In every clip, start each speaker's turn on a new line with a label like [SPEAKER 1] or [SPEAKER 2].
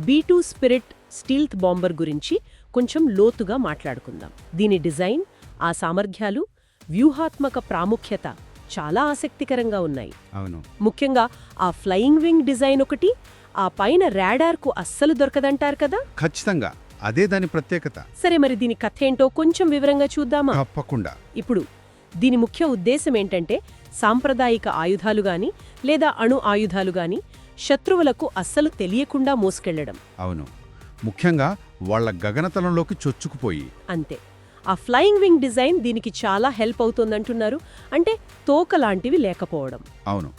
[SPEAKER 1] B2 spirit stealth bomber గురించి కొంచెం లోతుగా మాట్లాడుకుందాం. దీని డిజైన్, ఆ సామర్థ్యాలు, వ్యూహాత్మక ప్రాముఖ్యత చాలా ఆసక్తికరంగా ఉన్నాయి.
[SPEAKER 2] అవును.
[SPEAKER 1] ముఖ్యంగా ఆ ఫ్లయింగ్ వింగ్ డిజైన్ ఒకటి, ఆ పైన రాడార్కు అస్సలు దొరకదంటారు కదా.
[SPEAKER 2] ఖచ్చితంగా అదే దాని ప్రత్యేకత.
[SPEAKER 1] సరే, మరి దీని కథేంటో కొంచెం వివరంగా చూద్దామా?
[SPEAKER 2] తప్పకుండా.
[SPEAKER 1] ఇప్పుడు దీని ముఖ్య ఉద్దేశం ఏంటంటే, సాంప్రదాయిక ఆయుధాలు గాని లేదా అణు ఆయుధాలు గాని శత్రువులకు అస్సలు తెలియకుండా మోసుకెళ్లడం.
[SPEAKER 2] అవును, ముఖ్యంగా వాళ్ల గగనతలంలోకి చొచ్చుకుపోయి.
[SPEAKER 1] అంతే. ఆ ఫ్లయింగ్ వింగ్ డిజైన్ దీనికి చాలా హెల్ప్ అవుతోందంటున్నారు. అంటే తోకలాంటివి లేకపోవడం.
[SPEAKER 2] అవును,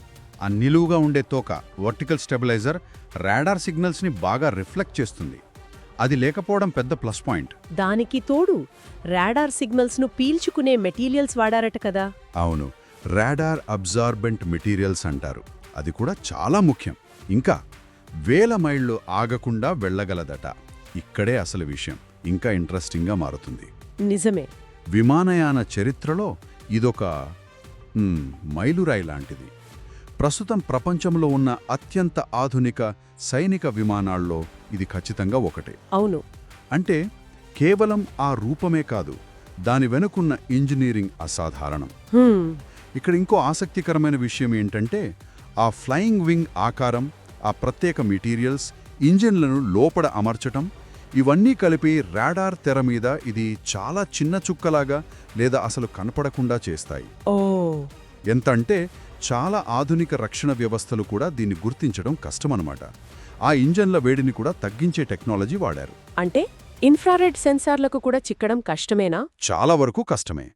[SPEAKER 2] ఆ నిలువుగా ఉండే తోక వర్టికల్ స్టెబిలైజర్ రాడార్ సిగ్నల్స్ని బాగా రిఫ్లెక్ట్ చేస్తుంది. అది లేకపోవడం పెద్ద ప్లస్ పాయింట్.
[SPEAKER 1] దానికి తోడు రాడార్ సిగ్నల్స్ను పీల్చుకునే మెటీరియల్స్ వాడారట కదా.
[SPEAKER 2] అవును, రాడార్ అబ్జార్బెంట్ మెటీరియల్స్ అంటారు. అది కూడా చాలా ముఖ్యం. ఇంకా వేల మైళ్ళు ఆగకుండా వెళ్ళగలదట. ఇక్కడే అసలు విషయం ఇంకా ఇంట్రెస్టింగ్గా మారుతుంది.
[SPEAKER 1] నిజమే.
[SPEAKER 2] విమానయాన చరిత్రలో ఇదొక మైలురాయి లాంటిది. ప్రస్తుతం ప్రపంచంలో ఉన్న అత్యంత ఆధునిక సైనిక విమానాల్లో ఇది ఖచ్చితంగా ఒకటే.
[SPEAKER 1] అవును.
[SPEAKER 2] అంటే కేవలం ఆ రూపమే కాదు, దాని వెనుకున్న ఇంజనీరింగ్ అసాధారణం. ఇక్కడ ఇంకో ఆసక్తికరమైన విషయం ఏంటంటే, ఆ ఫ్లయింగ్ వింగ్ ఆకారం, ఆ ప్రత్యేక మెటీరియల్స్, ఇంజిన్లను లోపల అమర్చటం, ఇవన్నీ కలిపి రాడార్ తెర మీద ఇది చాలా చిన్న చుక్కలాగా లేదా అసలు కనపడకుండా చేస్తాయి.
[SPEAKER 1] ఓ,
[SPEAKER 2] ఎంత అంటే చాలా ఆధునిక రక్షణ వ్యవస్థలు కూడా దీన్ని గుర్తించడం కష్టమన్నమాట. ఆ ఇంజన్ల వేడిని కూడా తగ్గించే టెక్నాలజీ వాడారు.
[SPEAKER 1] అంటే ఇన్ఫ్రారెడ్ సెన్సార్లకు కూడా చిక్కడం కష్టమేనా?
[SPEAKER 2] చాలా వరకు కష్టమే.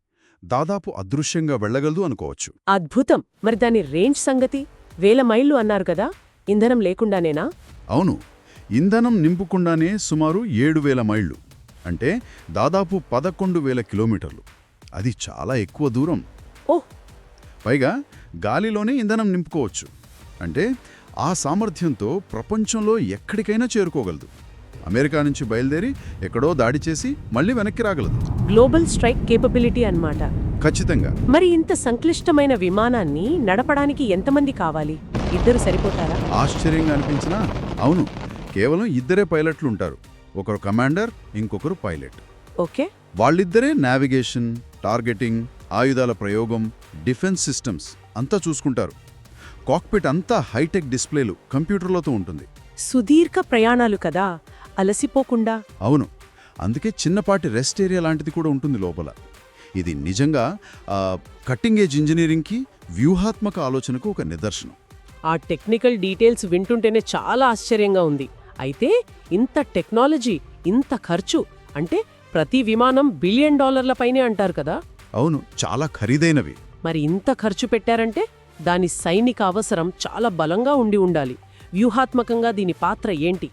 [SPEAKER 2] దాదాపు అదృశ్యంగా వెళ్ళగలదు అనుకోవచ్చు.
[SPEAKER 1] అద్భుతం. మరి దాని రేంజ్ సంగతి? 1000 మైళ్ళు అన్నారు కదా, ఇంధనం లేకుండానేనా?
[SPEAKER 2] అవును, ఇంధనం నింపుకుండానే సుమారు 7000 మైళ్ళు, అంటే దాదాపు 11,000 కిలోమీటర్లు. అది చాలా ఎక్కువ దూరం.
[SPEAKER 1] ఓహ్.
[SPEAKER 2] పైగా గాలిలోనే ఇంధనం నింపుకోవచ్చు. అంటే ఆ సామర్థ్యంతో ప్రపంచంలో ఎక్కడికైనా చేరుకోగలదు. అమెరికా నుంచి బయలుదేరి ఎక్కడో దాడి చేసి మళ్ళీ వెనక్కి రాగలదు.
[SPEAKER 1] గ్లోబల్ స్ట్రైక్ కేపబిలిటీ అన్నమాట.
[SPEAKER 2] ఖచ్చితంగా.
[SPEAKER 1] మరి ఇంత సంక్లిష్టమైన విమానాన్ని నడపడానికి ఎంతమంది కావాలి? 2 సరిపోతారా?
[SPEAKER 2] ఆశ్చర్యంగా అనిపించినా అవును, కేవలం 2 పైలట్లుంటారు. ఒకరు కమాండర్, ఇంకొకరు పైలట్.
[SPEAKER 1] ఓకే.
[SPEAKER 2] వాళ్ళిద్దరే నావిగేషన్, టార్గెటింగ్, ఆయుధాల ప్రయోగం, డిఫెన్స్ సిస్టమ్స్ అంతా చూసుకుంటారు. కాక్పిట్ అంతా హైటెక్ డిస్ప్లేలు, కంప్యూటర్లతో ఉంటుంది.
[SPEAKER 1] సుదీర్ఘ ప్రయాణాలు కదా, అలసిపోకుండా.
[SPEAKER 2] అవును, అందుకే చిన్నపాటి రెస్ట్ ఏరియా లాంటిది కూడా ఉంటుంది లోపల. ఇది నిజంగా కట్టింగ్ ఏజ్ ఇంజనీరింగ్కి, వ్యూహాత్మక ఆలోచనకు ఒక నిదర్శనం.
[SPEAKER 1] ఆ టెక్నికల్ డీటెయిల్స్ వింటుంటేనే చాలా ఆశ్చర్యంగా ఉంది. అయితే ఇంత టెక్నాలజీ, ఇంత ఖర్చు, అంటే ప్రతి విమానం $1 బిలియన్ పైనే అంటారు కదా.
[SPEAKER 2] అవును, చాలా ఖరీదైనవి.
[SPEAKER 1] మరి ఇంత ఖర్చు పెట్టారంటే దాని సైనిక అవసరం చాలా బలంగా ఉండాలి. వ్యూహాత్మకంగా దీని పాత్ర ఏంటి?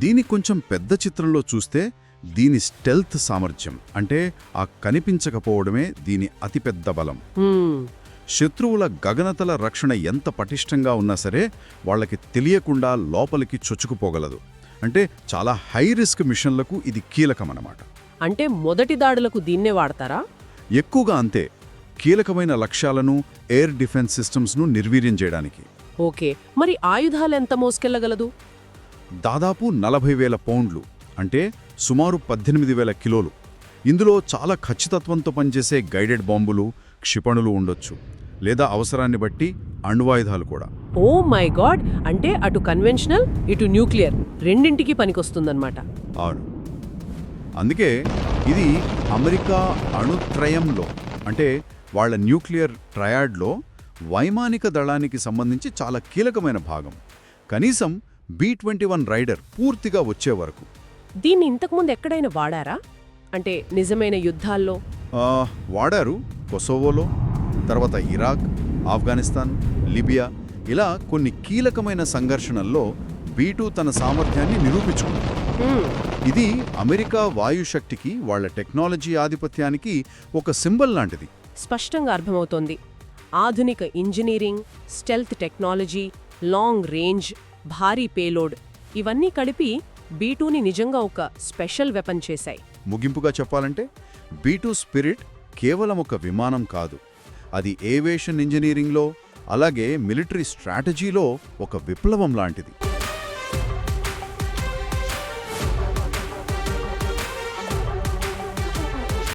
[SPEAKER 2] దీని కొంచెం పెద్ద చిత్రంలో చూస్తే దీని స్టెల్త్ సామర్థ్యం, అంటే ఆ కనిపించకపోవడమే దీని అతిపెద్ద బలం. శత్రువుల గగనతల రక్షణ ఎంత పటిష్టంగా ఉన్నా సరే వాళ్ళకి తెలియకుండా లోపలికి చొచ్చుకుపోగలదు. అంటే చాలా హై రిస్క్ మిషన్లకు ఇది కీలకమన్నమాట.
[SPEAKER 1] అంటే మొదటి దాడులకు దీన్నే వాడతారా?
[SPEAKER 2] ఎక్కువగా అంతే. కీలకమైన లక్ష్యాలను, ఎయిర్ డిఫెన్స్ సిస్టమ్స్ను నిర్వీర్యం చేయడానికి.
[SPEAKER 1] ఓకే. మరి ఆయుధాలు ఎంత మోసుకెళ్లగలదు?
[SPEAKER 2] దాదాపు 40,000 పౌండ్లు, అంటే సుమారు 18,000 కిలోలు. ఇందులో చాలా ఖచ్చితత్వంతో పనిచేసే గైడెడ్ బాంబులు, క్షిపణులు ఉండొచ్చు, లేదా అవసరాన్ని బట్టి అణ్వాయుధాలు కూడా.
[SPEAKER 1] Oh my god! అంటే అటు కన్వెన్షనల్, ఇటు న్యూక్లియర్ రెండింటికి పనికొస్తుందన్నమాట.
[SPEAKER 2] అవును, అందుకే ఇది అమెరికా అణుత్రయంలో, అంటే వాళ్ల న్యూక్లియర్ ట్రయాడ్లో వైమానిక దళానికి సంబంధించి చాలా కీలకమైన భాగం. కనీసం B-21 రైడర్ పూర్తిగా వచ్చే వరకు.
[SPEAKER 1] దీన్ని ఇంతకుముందు ఎక్కడైనా వాడారా? అంటే నిజమైన యుద్ధాల్లో?
[SPEAKER 2] వాడారు. కొసోవోలో, తర్వాత ఇరాక్, ఆఫ్ఘనిస్తాన్, లిబియా, ఇలా కొన్ని కీలకమైన సంఘర్షణల్లో B-2 తన సామర్థ్యాన్ని నిరూపించుకుంది. ఇది అమెరికా వాయుశక్తికి, వాళ్ల టెక్నాలజీ ఆధిపత్యానికి ఒక సింబల్ లాంటిది.
[SPEAKER 1] స్పష్టంగా అర్థమవుతోంది. ఆధునిక engineering, stealth technology, long range, భారీ పేలోడ్, ఇవన్నీ కలిపి B-2ని నిజంగా ఒక స్పెషల్ వెపన్ చేశాయి.
[SPEAKER 2] ముగింపుగా చెప్పాలంటే B-2 స్పిరిట్ కేవలం ఒక విమానం కాదు, అది ఏవియేషన్ ఇంజనీరింగ్లో, అలాగే మిలిటరీ స్ట్రాటజీలో ఒక విప్లవం లాంటిది.